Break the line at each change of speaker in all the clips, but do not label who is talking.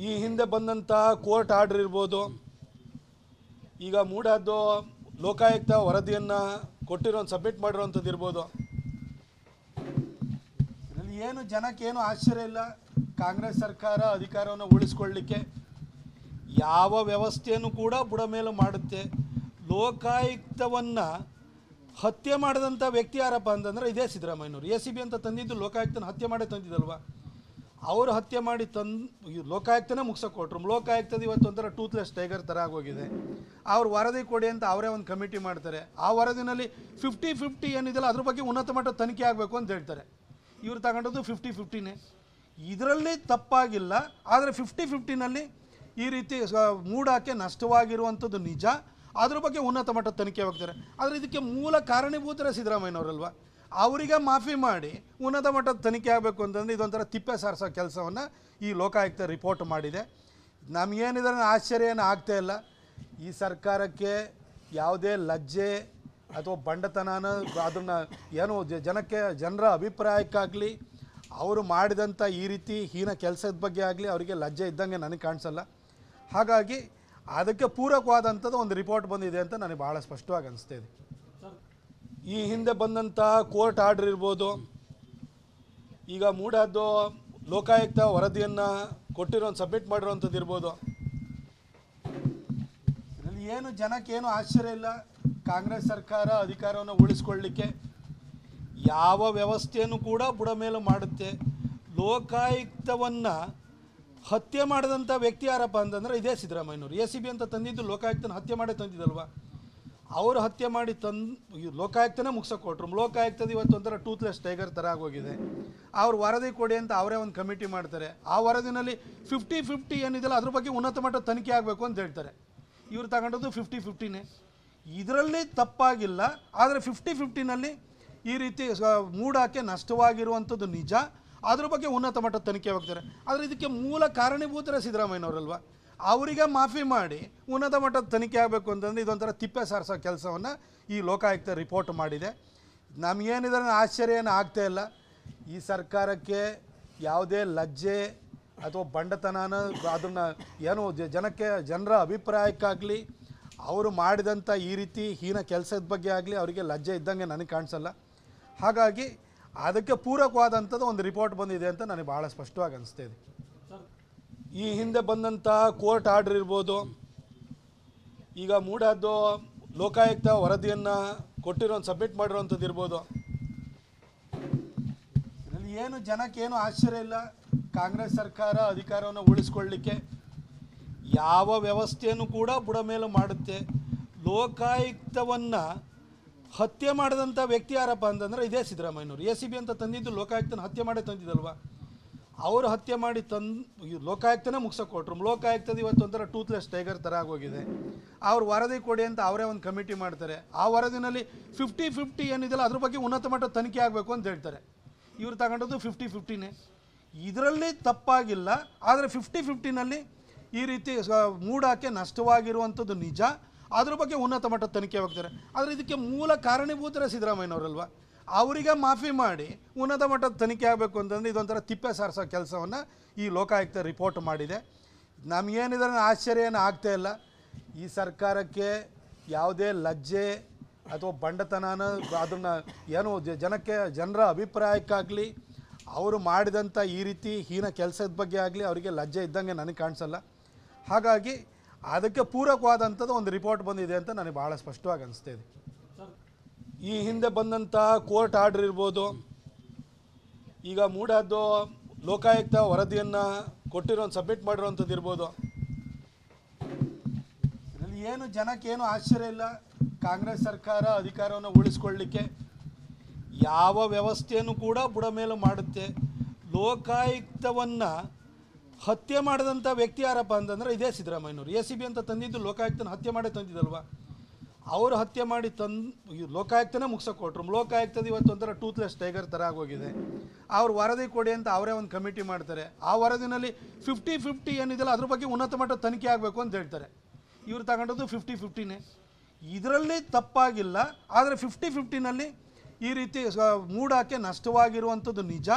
ಈ ಹಿಂದೆ ಬಂದಂಥ ಕೋರ್ಟ್ ಆರ್ಡರ್ ಇರ್ಬೋದು, ಈಗ ಮೂಡಾದ್ದು ಲೋಕಾಯುಕ್ತ ವರದಿಯನ್ನು ಕೊಟ್ಟಿರೋ ಸಬ್ಮಿಟ್ ಮಾಡಿರೋವಂಥದ್ದು ಇರ್ಬೋದು. ಇದರಲ್ಲಿ ಏನು ಜನಕ್ಕೇನು ಆಶ್ಚರ್ಯ ಇಲ್ಲ. ಕಾಂಗ್ರೆಸ್ ಸರ್ಕಾರ ಅಧಿಕಾರವನ್ನು ಉಳಿಸ್ಕೊಳ್ಳಿಕ್ಕೆ ಯಾವ ವ್ಯವಸ್ಥೆಯನ್ನು ಕೂಡ ಬುಡಮೇಲು ಮಾಡುತ್ತೆ. ಲೋಕಾಯುಕ್ತವನ್ನು ಹತ್ಯೆ ಮಾಡಿದಂಥ ವ್ಯಕ್ತಿ ಯಾರಪ್ಪ ಅಂತಂದರೆ ಇದೇ ಸಿದ್ದರಾಮಯ್ಯನವರು. ACB ಅಂತ ತಂದಿದ್ದು ಲೋಕಾಯುಕ್ತನ ಹತ್ಯೆ ಮಾಡೇ ತಂದಿದ್ದಲ್ವ. ಅವರು ಹತ್ಯೆ ಮಾಡಿ ಲೋಕಾಯುಕ್ತನೇ ಮುಗಿಸೋಕೆ ಕೊಟ್ಟರು. ಲೋಕಾಯುಕ್ತದ ಇವತ್ತು ಒಂಥರ ಟೂತ್ಲೆಸ್ ಟೈಗರ್ ಥರ ಆಗೋಗಿದೆ. ಅವ್ರು ವರದಿ ಕೊಡಿ ಅಂತ ಅವರೇ ಒಂದು ಕಮಿಟಿ ಮಾಡ್ತಾರೆ. ಆ ವರದಿನಲ್ಲಿ 50-50 ಏನಿದೆಯಲ್ಲ ಅದ್ರ ಬಗ್ಗೆ ಉನ್ನತ ಮಟ್ಟದ ತನಿಖೆ ಆಗಬೇಕು ಅಂತ ಹೇಳ್ತಾರೆ. ಇವ್ರು ತಗೊಂಡದ್ದು 50-50ನೇ. ಇದರಲ್ಲಿ ತಪ್ಪಾಗಿಲ್ಲ. ಆದರೆ 50-50ನಲ್ಲಿ ಈ ರೀತಿ ಮೂಡಕ್ಕೆ ನಷ್ಟವಾಗಿರುವಂಥದ್ದು ನಿಜ. ಅದ್ರ ಬಗ್ಗೆ ಉನ್ನತ ಮಟ್ಟದ ತನಿಖೆ ಹೋಗ್ತಾರೆ. ಆದರೆ ಇದಕ್ಕೆ ಮೂಲ ಕಾರಣೀಭೂತರೇ ಸಿದ್ದರಾಮಯ್ಯನವರಲ್ವ. ಅವರಿಗೆ ಮಾಫಿ ಮಾಡಿ ಉನ್ನತ ಮಟ್ಟದ ತನಿಖೆ ಆಗಬೇಕು ಅಂತಂದರೆ ಇದೊಂಥರ ತಿಪ್ಪೆ ಸಾರಿಸೋ ಕೆಲಸವನ್ನು ಈ ಲೋಕಾಯುಕ್ತ ರಿಪೋರ್ಟ್ ಮಾಡಿದೆ. ನಮಗೇನಿದ್ರೆ ಆಶ್ಚರ್ಯ ಏನು ಆಗ್ತಾ ಇಲ್ಲ. ಈ ಸರ್ಕಾರಕ್ಕೆ ಯಾವುದೇ ಲಜ್ಜೆ ಅಥವಾ ಬಂಡತನನ ಅದನ್ನು ಏನು ಜನರ ಅಭಿಪ್ರಾಯಕ್ಕಾಗಲಿ ಅವರು ಮಾಡಿದಂಥ ಈ ರೀತಿ ಹೀನ ಕೆಲಸದ ಬಗ್ಗೆ ಆಗಲಿ ಅವರಿಗೆ ಲಜ್ಜೆ ಇದ್ದಂಗೆ ನನಗೆ ಕಾಣಿಸಲ್ಲ. ಹಾಗಾಗಿ ಅದಕ್ಕೆ ಪೂರಕವಾದಂಥದ್ದು ಒಂದು ರಿಪೋರ್ಟ್ ಬಂದಿದೆ ಅಂತ ನನಗೆ ಭಾಳ ಸ್ಪಷ್ಟವಾಗಿ ಅನಿಸ್ತಾ ಇದೆ. ಈ ಹಿಂದೆ ಬಂದಂಥ ಕೋರ್ಟ್ ಆರ್ಡರ್ ಇರ್ಬೋದು, ಈಗ ಮೂಡಾದ್ದು ಲೋಕಾಯುಕ್ತ ವರದಿಯನ್ನು ಕೊಟ್ಟಿರೋ ಸಬ್ಮಿಟ್ ಮಾಡಿರೋವಂಥದ್ದು ಇರ್ಬೋದು. ಇದರಲ್ಲಿ ಏನು ಜನಕ್ಕೇನು ಆಶ್ಚರ್ಯ ಇಲ್ಲ. ಕಾಂಗ್ರೆಸ್ ಸರ್ಕಾರ ಅಧಿಕಾರವನ್ನು ಉಳಿಸ್ಕೊಳ್ಳಿಕ್ಕೆ ಯಾವ ವ್ಯವಸ್ಥೆಯನ್ನು ಕೂಡ ಬುಡಮೇಲು ಮಾಡುತ್ತೆ. ಲೋಕಾಯುಕ್ತವನ್ನು ಹತ್ಯೆ ಮಾಡಿದಂಥ ವ್ಯಕ್ತಿ ಯಾರಪ್ಪ ಅಂತಂದರೆ ಇದೇ ಸಿದ್ದರಾಮಯ್ಯನವರು. ACB ಅಂತ ತಂದಿದ್ದು ಲೋಕಾಯುಕ್ತನ ಹತ್ಯೆ ಮಾಡೇ ತಂದಿದ್ದಲ್ವ. ಅವರು ಹತ್ಯೆ ಮಾಡಿ ಲೋಕಾಯುಕ್ತನೇ ಮುಗಿಸೋಕೆ ಕೊಟ್ಟರು. ಲೋಕಾಯುಕ್ತದ ಇವತ್ತು ಒಂಥರ ಟೂತ್ಲೆಸ್ ಟೈಗರ್ ಥರ ಆಗೋಗಿದೆ. ಅವ್ರು ವರದಿ ಕೊಡಿ ಅಂತ ಅವರೇ ಒಂದು ಕಮಿಟಿ ಮಾಡ್ತಾರೆ. ಆ ವರದಿನಲ್ಲಿ 50-50 ಏನಿದೆಯಲ್ಲ ಅದ್ರ ಬಗ್ಗೆ ಉನ್ನತ ಮಟ್ಟದ ತನಿಖೆ ಆಗಬೇಕು ಅಂತ ಹೇಳ್ತಾರೆ. ಇವ್ರು ತಗೊಂಡದ್ದು 50-50ನೇ. ಇದರಲ್ಲಿ ತಪ್ಪಾಗಿಲ್ಲ. ಆದರೆ 50-50ನಲ್ಲಿ ಈ ರೀತಿ ಮೂಡಕ್ಕೆ ನಷ್ಟವಾಗಿರುವಂಥದ್ದು ನಿಜ. ಅದ್ರ ಬಗ್ಗೆ ಉನ್ನತ ಮಟ್ಟದ ತನಿಖೆ ಹೋಗ್ತಾರೆ. ಆದರೆ ಇದಕ್ಕೆ ಮೂಲ ಕಾರಣೀಭೂತರೇ ಸಿದ್ದರಾಮಯ್ಯನವರಲ್ವ. ಅವರಿಗೆ ಮಾಫಿ ಮಾಡಿ ಉನ್ನತ ಮಟ್ಟದ ತನಿಖೆ ಆಗಬೇಕು ಅಂತಂದರೆ ಇದೊಂಥರ ತಿಪ್ಪೆ ಸಾರಿಸೋ ಕೆಲಸವನ್ನು ಈ ಲೋಕಾಯುಕ್ತ ರಿಪೋರ್ಟ್ ಮಾಡಿದೆ. ನಮಗೇನಿದ್ರೆ ಆಶ್ಚರ್ಯ ಏನು ಆಗ್ತಾ ಇಲ್ಲ. ಈ ಸರ್ಕಾರಕ್ಕೆ ಯಾವುದೇ ಲಜ್ಜೆ ಅಥವಾ ಬಂಡತನನ ಅದನ್ನು ಏನು ಜನರ ಅಭಿಪ್ರಾಯಕ್ಕಾಗಲಿ ಅವರು ಮಾಡಿದಂಥ ಈ ರೀತಿ ಹೀನ ಕೆಲಸದ ಬಗ್ಗೆ ಆಗಲಿ ಅವರಿಗೆ ಲಜ್ಜೆ ಇದ್ದಂಗೆ ನನಗೆ ಕಾಣಿಸಲ್ಲ. ಹಾಗಾಗಿ ಅದಕ್ಕೆ ಪೂರಕವಾದಂಥದ್ದು ಒಂದು ರಿಪೋರ್ಟ್ ಬಂದಿದೆ ಅಂತ ನನಗೆ ಭಾಳ ಸ್ಪಷ್ಟವಾಗಿ ಅನಿಸ್ತಾ ಇದೆ. ಈ ಹಿಂದೆ ಬಂದಂಥ ಕೋರ್ಟ್ ಆರ್ಡರ್ ಇರ್ಬೋದು, ಈಗ ಮೂಡಾದ್ದು ಲೋಕಾಯುಕ್ತ ವರದಿಯನ್ನು ಕೊಟ್ಟಿರೋ ಸಬ್ಮಿಟ್ ಮಾಡಿರೋವಂಥದ್ದು ಇರ್ಬೋದು. ಇದರಲ್ಲಿ ಏನು ಜನಕ್ಕೇನು ಆಶ್ಚರ್ಯ ಇಲ್ಲ. ಕಾಂಗ್ರೆಸ್ ಸರ್ಕಾರ ಅಧಿಕಾರವನ್ನು ಉಳಿಸ್ಕೊಳ್ಳಿಕ್ಕೆ ಯಾವ ವ್ಯವಸ್ಥೆಯನ್ನು ಕೂಡ ಬುಡಮೇಲು ಮಾಡುತ್ತೆ. ಲೋಕಾಯುಕ್ತವನ್ನು ಹತ್ಯೆ ಮಾಡಿದಂಥ ವ್ಯಕ್ತಿ ಯಾರಪ್ಪ ಅಂತಂದರೆ ಇದೇ ಸಿದ್ದರಾಮಯ್ಯನವರು. ACB ಅಂತ ತಂದಿದ್ದು ಲೋಕಾಯುಕ್ತನ ಹತ್ಯೆ ಮಾಡೇ ತಂದಿದ್ದಲ್ವ. ಅವರು ಹತ್ಯೆ ಮಾಡಿ ಲೋಕಾಯುಕ್ತನೇ ಮುಗಿಸೋಕೆ ಕೊಟ್ಟರು. ಲೋಕಾಯುಕ್ತದ ಇವತ್ತು ಒಂಥರ ಟೂತ್ಲೆಸ್ ಟೈಗರ್ ಥರ ಆಗೋಗಿದೆ. ಅವ್ರು ವರದಿ ಕೊಡಿ ಅಂತ ಅವರೇ ಒಂದು ಕಮಿಟಿ ಮಾಡ್ತಾರೆ. ಆ ವರದಿನಲ್ಲಿ 50-50 ಏನಿದೆಯಲ್ಲ ಅದ್ರ ಬಗ್ಗೆ ಉನ್ನತ ಮಟ್ಟದ ತನಿಖೆ ಆಗಬೇಕು ಅಂತ ಹೇಳ್ತಾರೆ. ಇವ್ರು ತಗೊಂಡದ್ದು 50-50ನೇ. ಇದರಲ್ಲಿ ತಪ್ಪಾಗಿಲ್ಲ. ಆದರೆ 50-50ನಲ್ಲಿ ಈ ರೀತಿ ಮೂಡಕ್ಕೆ ನಷ್ಟವಾಗಿರುವಂಥದ್ದು ನಿಜ. ಅದ್ರ ಬಗ್ಗೆ ಉನ್ನತ ಮಟ್ಟದ ತನಿಖೆ ಹೋಗ್ತಾರೆ. ಆದರೆ ಇದಕ್ಕೆ ಮೂಲ ಕಾರಣೀಭೂತರೇ ಸಿದ್ದರಾಮಯ್ಯನವರಲ್ವ. ಅವರಿಗೆ ಮಾಫಿ ಮಾಡಿ ಉನ್ನತ ಮಟ್ಟದ ತನಿಖೆ ಆಗಬೇಕು ಅಂತಂದರೆ ಇದೊಂಥರ ತಿಪ್ಪೆ ಸಾರಿಸೋ ಕೆಲಸವನ್ನು ಈ ಲೋಕಾಯುಕ್ತ ರಿಪೋರ್ಟ್ ಮಾಡಿದೆ. ನಮಗೇನಿದ್ರೆ ಆಶ್ಚರ್ಯ ಏನು ಆಗ್ತಾ ಇಲ್ಲ. ಈ ಸರ್ಕಾರಕ್ಕೆ ಯಾವುದೇ ಲಜ್ಜೆ ಅಥವಾ ಬಂಡತನನ ಅದನ್ನು ಏನು ಜನರ ಅಭಿಪ್ರಾಯಕ್ಕಾಗಲಿ ಅವರು ಮಾಡಿದಂಥ ಈ ರೀತಿ ಹೀನ ಕೆಲಸದ ಬಗ್ಗೆ ಆಗಲಿ ಅವರಿಗೆ ಲಜ್ಜೆ ಇದ್ದಂಗೆ ನನಗೆ ಕಾಣಿಸಲ್ಲ. ಹಾಗಾಗಿ ಅದಕ್ಕೆ ಪೂರಕವಾದಂಥದ್ದು ಒಂದು ರಿಪೋರ್ಟ್ ಬಂದಿದೆ ಅಂತ ನನಗೆ ಭಾಳ ಸ್ಪಷ್ಟವಾಗಿ ಅನಿಸ್ತಾ ಇದೆ. ಈ ಹಿಂದೆ ಬಂದಂಥ ಕೋರ್ಟ್ ಆರ್ಡರ್ ಇರ್ಬೋದು, ಈಗ ಮೂಡಾದ್ದು ಲೋಕಾಯುಕ್ತ ವರದಿಯನ್ನು ಕೊಟ್ಟಿರೋ ಸಬ್ಮಿಟ್ ಮಾಡಿರೋವಂಥದ್ದು ಇರ್ಬೋದು. ಇದರಲ್ಲಿ ಏನು ಜನಕ್ಕೇನು ಆಶ್ಚರ್ಯ ಇಲ್ಲ. ಕಾಂಗ್ರೆಸ್ ಸರ್ಕಾರ ಅಧಿಕಾರವನ್ನು ಉಳಿಸ್ಕೊಳ್ಳಿಕ್ಕೆ ಯಾವ ವ್ಯವಸ್ಥೆಯನ್ನು ಕೂಡ ಬುಡಮೇಲು ಮಾಡುತ್ತೆ. ಲೋಕಾಯುಕ್ತವನ್ನು ಹತ್ಯೆ ಮಾಡಿದಂಥ ವ್ಯಕ್ತಿ ಯಾರಪ್ಪ ಅಂತಂದರೆ ಇದೇ ಸಿದ್ದರಾಮಯ್ಯನವರು. ACB ಅಂತ ತಂದಿದ್ದು ಲೋಕಾಯುಕ್ತನ ಹತ್ಯೆ ಮಾಡೇ ತಂದಿದ್ದಲ್ವ. ಅವರು ಹತ್ಯೆ ಮಾಡಿ ಲೋಕಾಯುಕ್ತನೇ ಮುಗಿಸೋಕೆ ಕೊಟ್ಟರು. ಲೋಕಾಯುಕ್ತದ ಇವತ್ತು ಒಂಥರ ಟೂತ್ಲೆಸ್ ಟೈಗರ್ ಥರ ಆಗೋಗಿದೆ. ಅವ್ರು ವರದಿ ಕೊಡಿ ಅಂತ ಅವರೇ ಒಂದು ಕಮಿಟಿ ಮಾಡ್ತಾರೆ. ಆ ವರದಿನಲ್ಲಿ 50-50 ಏನಿದೆಯಲ್ಲ ಅದ್ರ ಬಗ್ಗೆ ಉನ್ನತ ಮಟ್ಟದ ತನಿಖೆ ಆಗಬೇಕು ಅಂತ ಹೇಳ್ತಾರೆ. ಇವ್ರು ತಗೊಂಡದ್ದು 50-50ನೇ. ಇದರಲ್ಲಿ ತಪ್ಪಾಗಿಲ್ಲ. ಆದರೆ 50-50ನಲ್ಲಿ ಈ ರೀತಿ ಮೂಡಕ್ಕೆ ನಷ್ಟವಾಗಿರುವಂಥದ್ದು ನಿಜ.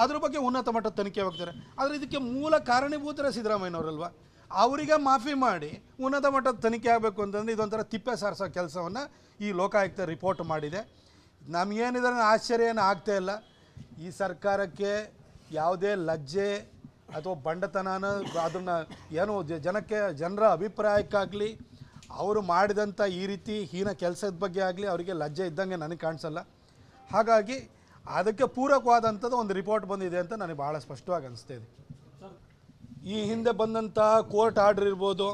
ಅದ್ರ ಬಗ್ಗೆ ಉನ್ನತ ಮಟ್ಟದ ತನಿಖೆ ಹೋಗ್ತಾರೆ. ಆದರೆ ಇದಕ್ಕೆ ಮೂಲ ಕಾರಣೀಭೂತರ ಸಿದ್ದರಾಮಯ್ಯನವರಲ್ವ, ಅವರಿಗೆ ಮಾಫಿ ಮಾಡಿ ಉನ್ನತ ಮಟ್ಟದ ತನಿಖೆ ಆಗಬೇಕು ಅಂತಂದರೆ ಇದೊಂಥರ ತಿಪ್ಪೆ ಸಾರಿಸೋ ಕೆಲಸವನ್ನು ಈ ಲೋಕಾಯುಕ್ತ ರಿಪೋರ್ಟ್ ಮಾಡಿದೆ. ನಮಗೇನಿದ್ರೆ ಆಶ್ಚರ್ಯ ಏನು ಆಗ್ತಾ ಇಲ್ಲ. ಈ ಸರ್ಕಾರಕ್ಕೆ ಯಾವುದೇ ಲಜ್ಜೆ ಅಥವಾ ಬಂಡತನ ಅದನ್ನು ಏನು ಜನರ ಅಭಿಪ್ರಾಯಕ್ಕಾಗಲಿ ಅವರು ಮಾಡಿದಂಥ ಈ ರೀತಿ ಹೀನ ಕೆಲಸದ ಬಗ್ಗೆ ಆಗಲಿ ಅವರಿಗೆ ಲಜ್ಜೆ ಇದ್ದಂಗೆ ನನಗೆ ಕಾಣಿಸಲ್ಲ. ಹಾಗಾಗಿ ಅದಕ್ಕೆ ಪೂರಕವಾದಂಥದ್ದು ಒಂದು ರಿಪೋರ್ಟ್ ಬಂದಿದೆ ಅಂತ ನನಗೆ ಭಾಳ ಸ್ಪಷ್ಟವಾಗಿ ಅನಿಸ್ತಾ ಇದೆ. ಈ ಹಿಂದೆ ಬಂದಂಥ ಕೋರ್ಟ್ ಆರ್ಡರ್ ಇರ್ಬೋದು,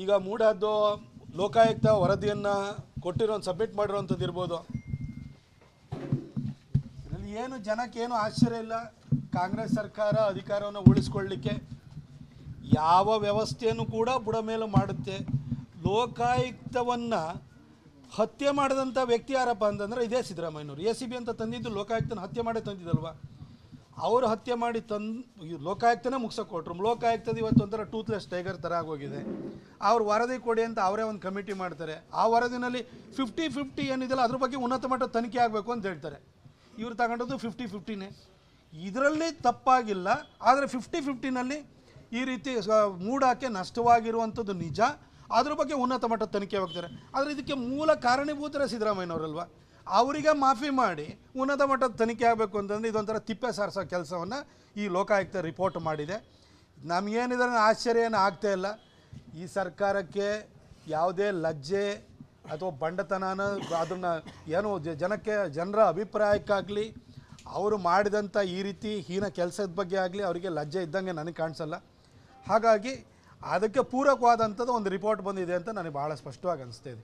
ಈಗ ಮೂಡಾದ್ದು ಲೋಕಾಯುಕ್ತ ವರದಿಯನ್ನು ಕೊಟ್ಟಿರೋ ಸಬ್ಮಿಟ್ ಮಾಡಿರೋವಂಥದ್ದು ಇರ್ಬೋದು. ಇದರಲ್ಲಿ ಏನು ಜನಕ್ಕೇನು ಆಶ್ಚರ್ಯ ಇಲ್ಲ. ಕಾಂಗ್ರೆಸ್ ಸರ್ಕಾರ ಅಧಿಕಾರವನ್ನು ಉಳಿಸ್ಕೊಳ್ಳಿಕ್ಕೆ ಯಾವ ವ್ಯವಸ್ಥೆಯನ್ನು ಕೂಡ ಬುಡ ಮೇಲೆ ಮಾಡುತ್ತೆ. ಲೋಕಾಯುಕ್ತವನ್ನು ಹತ್ಯೆ ಮಾಡಿದಂಥ ವ್ಯಕ್ತಿ ಯಾರಪ್ಪ ಅಂತಂದರೆ ಇದೇ ಸಿದ್ದರಾಮಯ್ಯನವರು. ACB ಅಂತ ತಂದಿದ್ದು ಲೋಕಾಯುಕ್ತನ ಹತ್ಯೆ ಮಾಡಿ ತಂದಿದ್ದಲ್ವ. ಅವರು ಹತ್ಯೆ ಮಾಡಿ ಲೋಕಾಯುಕ್ತನೇ ಮುಗಿಸೋಕೆ ಕೊಟ್ಟರು. ಲೋಕಾಯುಕ್ತದ ಇವತ್ತು ಒಂಥರ ಟೂತ್ಲೆಸ್ ಟೈಗರ್ ಥರ ಆಗೋಗಿದೆ. ಅವ್ರು ವರದಿ ಕೊಡಿ ಅಂತ ಅವರೇ ಒಂದು ಕಮಿಟಿ ಮಾಡ್ತಾರೆ. ಆ ವರದಿನಲ್ಲಿ 50-50 ಏನಿದೆಯಲ್ಲ ಅದ್ರ ಬಗ್ಗೆ ಉನ್ನತ ಮಟ್ಟದ ತನಿಖೆ ಆಗಬೇಕು ಅಂತ ಹೇಳ್ತಾರೆ. ಇವ್ರು ತಗೊಂಡದ್ದು 50-50ನೇ. ಇದರಲ್ಲಿ ತಪ್ಪಾಗಿಲ್ಲ. ಆದರೆ 50-50ನಲ್ಲಿ ಈ ರೀತಿ ಮೂಡಾಕೆ ನಷ್ಟವಾಗಿರುವಂಥದ್ದು ನಿಜ. ಅದ್ರ ಬಗ್ಗೆ ಉನ್ನತ ಮಟ್ಟದ ತನಿಖೆ ಹೋಗ್ತಾರೆ. ಆದರೆ ಇದಕ್ಕೆ ಮೂಲ ಕಾರಣೀಭೂತರ ಸಿದ್ದರಾಮಯ್ಯನವರಲ್ವ, ಅವರಿಗೆ ಮಾಫಿ ಮಾಡಿ ಉನ್ನತ ಮಟ್ಟದ ತನಿಖೆ ಆಗಬೇಕು ಅಂತಂದರೆ ಇದೊಂಥರ ತಿಪ್ಪೆ ಸಾರಿಸೋ ಕೆಲಸವನ್ನು ಈ ಲೋಕಾಯುಕ್ತ ರಿಪೋರ್ಟ್ ಮಾಡಿದೆ. ನಮಗೇನಿದ್ರೆ ಆಶ್ಚರ್ಯ ಏನು ಆಗ್ತಾ ಇಲ್ಲ. ಈ ಸರ್ಕಾರಕ್ಕೆ ಯಾವುದೇ ಲಜ್ಜೆ ಅಥವಾ ಬಂಡತನ ಅದನ್ನು ಏನು ಜನರ ಅಭಿಪ್ರಾಯಕ್ಕಾಗಲಿ ಅವರು ಮಾಡಿದಂಥ ಈ ರೀತಿ ಹೀನ ಕೆಲಸದ ಬಗ್ಗೆ ಆಗಲಿ ಅವರಿಗೆ ಲಜ್ಜೆ ಇದ್ದಂಗೆ ನನಗೆ ಕಾಣಿಸಲ್ಲ. ಹಾಗಾಗಿ ಅದಕ್ಕೆ ಪೂರಕವಾದಂಥದ್ದು ಒಂದು ರಿಪೋರ್ಟ್ ಬಂದಿದೆ ಅಂತ ನನಗೆ ಭಾಳ ಸ್ಪಷ್ಟವಾಗಿ ಅನಿಸ್ತಾ ಇದೆ.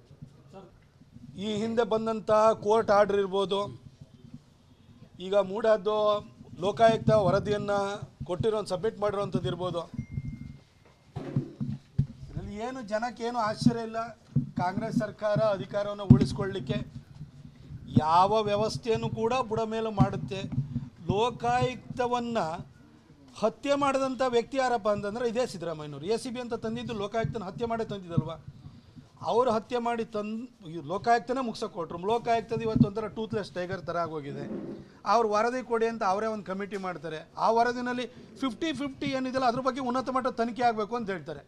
ಈ ಹಿಂದೆ ಬಂದಂಥ ಕೋರ್ಟ್ ಆರ್ಡರ್ ಇರ್ಬೋದು, ಈಗ ಮೂಡಾದ್ದು ಲೋಕಾಯುಕ್ತ ವರದಿಯನ್ನು ಕೊಟ್ಟಿರೋ ಸಬ್ಮಿಟ್ ಮಾಡಿರೋವಂಥದ್ದು ಇರ್ಬೋದು. ಇದರಲ್ಲಿ ಏನು ಜನಕ್ಕೇನು ಆಶ್ಚರ್ಯ ಇಲ್ಲ. ಕಾಂಗ್ರೆಸ್ ಸರ್ಕಾರ ಅಧಿಕಾರವನ್ನು ಉಳಿಸ್ಕೊಳ್ಳಿಕ್ಕೆ ಯಾವ ವ್ಯವಸ್ಥೆಯನ್ನು ಕೂಡ ಬುಡ ಮೇಲೆ ಮಾಡುತ್ತೆ. ಲೋಕಾಯುಕ್ತವನ್ನು ಹತ್ಯೆ ಮಾಡಿದಂಥ ವ್ಯಕ್ತಿ ಯಾರಪ್ಪ ಅಂತಂದರೆ ಇದೇ ಸಿದ್ದರಾಮಯ್ಯನವರು. ACB ಅಂತ ತಂದಿದ್ದು ಲೋಕಾಯುಕ್ತನ ಹತ್ಯೆ ಮಾಡಿ ತಂದಿದ್ದಲ್ವ. ಅವರು ಹತ್ಯೆ ಮಾಡಿ ಲೋಕಾಯುಕ್ತನೇ ಮುಗಿಸೋಕೆ ಕೊಟ್ಟರು. ಲೋಕಾಯುಕ್ತದ ಇವತ್ತು ಒಂಥರ ಟೂತ್ಲೆಸ್ ಟೈಗರ್ ಥರ ಆಗೋಗಿದೆ. ಅವ್ರು ವರದಿ ಕೊಡಿ ಅಂತ ಅವರೇ ಒಂದು ಕಮಿಟಿ ಮಾಡ್ತಾರೆ. ಆ ವರದಿನಲ್ಲಿ 50-50 ಏನಿದೆಯಲ್ಲ ಅದ್ರ ಬಗ್ಗೆ ಉನ್ನತ ಮಟ್ಟದ ತನಿಖೆ ಆಗಬೇಕು ಅಂತ ಹೇಳ್ತಾರೆ.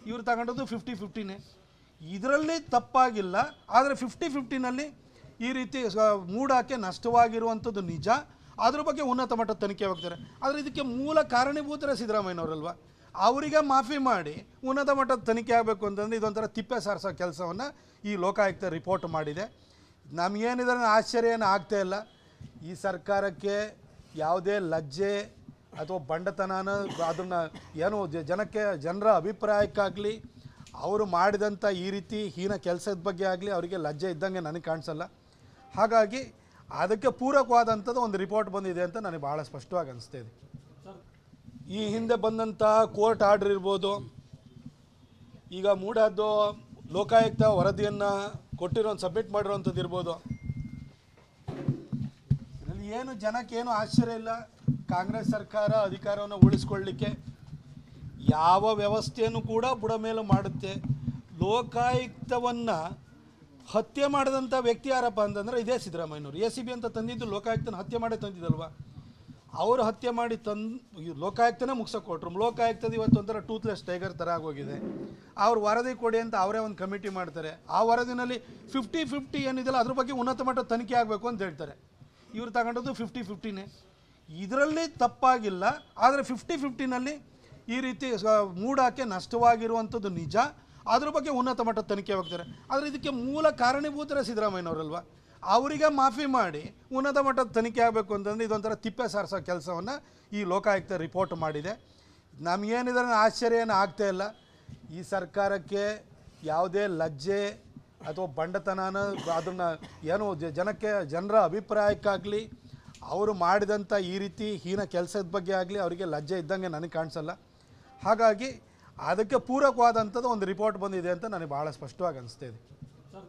ಇವ್ರು ತಗೊಂಡದ್ದು 50-50ನೇ. ಇದರಲ್ಲಿ ತಪ್ಪಾಗಿಲ್ಲ. ಆದರೆ 50-50ನಲ್ಲಿ ಈ ರೀತಿ ಮೂಡಾಕೆ ನಷ್ಟವಾಗಿರುವಂಥದ್ದು ನಿಜ. ಅದ್ರ ಬಗ್ಗೆ ಉನ್ನತ ಮಟ್ಟದ ತನಿಖೆ ಹೋಗ್ತಾರೆ. ಆದರೆ ಇದಕ್ಕೆ ಮೂಲ ಕಾರಣೀಭೂತರ ಸಿದ್ದರಾಮಯ್ಯನವರಲ್ವ, ಅವರಿಗೆ ಮಾಫಿ ಮಾಡಿ ಉನ್ನತ ಮಟ್ಟದ ತನಿಖೆ ಆಗಬೇಕು ಅಂತಂದರೆ ಇದೊಂಥರ ತಿಪ್ಪೆ ಸಾರಿಸೋ ಕೆಲಸವನ್ನು ಈ ಲೋಕಾಯುಕ್ತ ರಿಪೋರ್ಟ್ ಮಾಡಿದೆ. ನಮಗೇನಿದ್ರೆ ಆಶ್ಚರ್ಯ ಏನು ಆಗ್ತಾ ಇಲ್ಲ. ಈ ಸರ್ಕಾರಕ್ಕೆ ಯಾವುದೇ ಲಜ್ಜೆ ಅಥವಾ ಬಂಡತನ ಅದನ್ನು ಏನು ಜನರ ಅಭಿಪ್ರಾಯಕ್ಕಾಗಲಿ ಅವರು ಮಾಡಿದಂಥ ಈ ರೀತಿ ಹೀನ ಕೆಲಸದ ಬಗ್ಗೆ ಆಗಲಿ ಅವರಿಗೆ ಲಜ್ಜೆ ಇದ್ದಂಗೆ ನನಗೆ ಕಾಣಿಸಲ್ಲ. ಹಾಗಾಗಿ ಅದಕ್ಕೆ ಪೂರಕವಾದಂಥದ್ದು ಒಂದು ರಿಪೋರ್ಟ್ ಬಂದಿದೆ ಅಂತ ನನಗೆ ಭಾಳ ಸ್ಪಷ್ಟವಾಗಿ ಅನಿಸ್ತಾ ಇದೆ. ಈ ಹಿಂದೆ ಬಂದಂಥ ಕೋರ್ಟ್ ಆರ್ಡರ್ ಇರ್ಬೋದು, ಈಗ ಮೂಡಾದ್ದು ಲೋಕಾಯುಕ್ತ ವರದಿಯನ್ನು ಕೊಟ್ಟಿರೋ ಸಬ್ಮಿಟ್ ಮಾಡಿರೋವಂಥದ್ದು ಇರ್ಬೋದು. ಇದರಲ್ಲಿ ಏನು ಜನಕ್ಕೇನು ಆಶ್ಚರ್ಯ ಇಲ್ಲ. ಕಾಂಗ್ರೆಸ್ ಸರ್ಕಾರ ಅಧಿಕಾರವನ್ನು ಉಳಿಸ್ಕೊಳ್ಳಿಕ್ಕೆ ಯಾವ ವ್ಯವಸ್ಥೆಯನ್ನು ಕೂಡ ಬುಡ ಮೇಲೆ ಮಾಡುತ್ತೆ. ಲೋಕಾಯುಕ್ತವನ್ನು ಹತ್ಯೆ ಮಾಡಿದಂಥ ವ್ಯಕ್ತಿ ಯಾರಪ್ಪ ಅಂತಂದರೆ ಇದೇ ಸಿದ್ದರಾಮಯ್ಯನವರು. ACB ಅಂತ ತಂದಿದ್ದು ಲೋಕಾಯುಕ್ತನ ಹತ್ಯೆ ಮಾಡಿ ತಂದಿದ್ದಲ್ವ. ಅವರು ಹತ್ಯೆ ಮಾಡಿ ಲೋಕಾಯುಕ್ತನೇ ಮುಗಿಸೋಕೆ ಕೊಟ್ಟರು. ಲೋಕಾಯುಕ್ತದ ಇವತ್ತು ಒಂಥರ ಟೂತ್ಲೆಸ್ ಟೈಗರ್ ಥರ ಆಗೋಗಿದೆ. ಅವ್ರು ವರದಿ ಕೊಡಿ ಅಂತ ಅವರೇ ಒಂದು ಕಮಿಟಿ ಮಾಡ್ತಾರೆ. ಆ ವರದಿನಲ್ಲಿ 50-50 ಏನಿದೆಯಲ್ಲ ಅದ್ರ ಬಗ್ಗೆ ಉನ್ನತ ಮಟ್ಟದ ತನಿಖೆ ಆಗಬೇಕು ಅಂತ ಹೇಳ್ತಾರೆ. ಇವ್ರು ತಗೊಂಡದ್ದು 50-50ನೇ. ಇದರಲ್ಲಿ ತಪ್ಪಾಗಿಲ್ಲ. ಆದರೆ 50-50ನಲ್ಲಿ ಈ ರೀತಿ ಮೂಡಾಕೆ ನಷ್ಟವಾಗಿರುವಂಥದ್ದು ನಿಜ. ಅದ್ರ ಬಗ್ಗೆ ಉನ್ನತ ಮಟ್ಟದ ತನಿಖೆ ಹೋಗ್ತಾರೆ. ಆದರೆ ಇದಕ್ಕೆ ಮೂಲ ಕಾರಣೀಭೂತರ ಸಿದ್ದರಾಮಯ್ಯನವರಲ್ವ, ಅವರಿಗೆ ಮಾಫಿ ಮಾಡಿ ಉನ್ನತ ಮಟ್ಟದ ತನಿಖೆ ಆಗಬೇಕು ಅಂತಂದರೆ ಇದೊಂಥರ ತಿಪ್ಪೆ ಸಾರಿಸೋ ಕೆಲಸವನ್ನು ಈ ಲೋಕಾಯುಕ್ತ ರಿಪೋರ್ಟ್ ಮಾಡಿದೆ. ನಮಗೇನಿದ್ರೆ ಆಶ್ಚರ್ಯ ಏನು ಆಗ್ತಾ ಇಲ್ಲ. ಈ ಸರ್ಕಾರಕ್ಕೆ ಯಾವುದೇ ಲಜ್ಜೆ ಅಥವಾ ಬಂಡತನ ಅದನ್ನು ಏನು ಜನರ ಅಭಿಪ್ರಾಯಕ್ಕಾಗಲಿ ಅವರು ಮಾಡಿದಂಥ ಈ ರೀತಿ ಹೀನ ಕೆಲಸದ ಬಗ್ಗೆ ಆಗಲಿ ಅವರಿಗೆ ಲಜ್ಜೆ ಇದ್ದಂಗೆ ನನಗೆ ಕಾಣಿಸಲ್ಲ. ಹಾಗಾಗಿ ಅದಕ್ಕೆ ಪೂರಕವಾದಂಥದ್ದು ಒಂದು ರಿಪೋರ್ಟ್ ಬಂದಿದೆ ಅಂತ ನನಗೆ ಭಾಳ ಸ್ಪಷ್ಟವಾಗಿ ಅನಿಸ್ತಾ ಇದೆ.